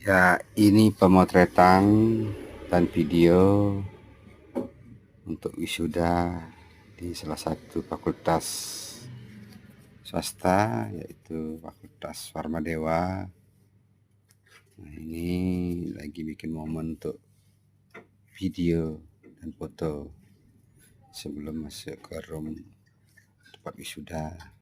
Ya, ini pemotretan dan video untuk wisuda di salah satu fakultas swasta, yaitu Fakultas Warmadewa. Nah, ini lagi bikin momen untuk video dan foto sebelum masuk ke room tempat wisuda.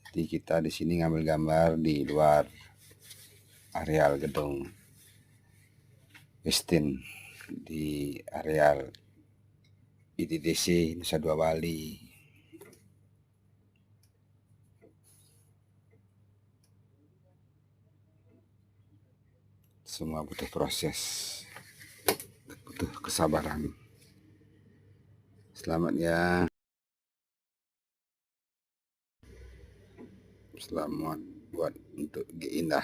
Jadi kita di sini ngambil gambar di luar areal gedung Westin di areal ITDC Nusa Dua Bali. Semua butuh proses, butuh kesabaran. Selamat ya. Selamat buat untuk Indah.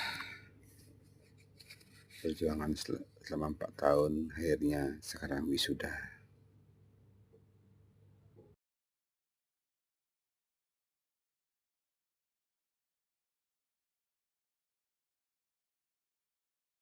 Perjuangan selama 4 tahun, akhirnya sekarang wisuda.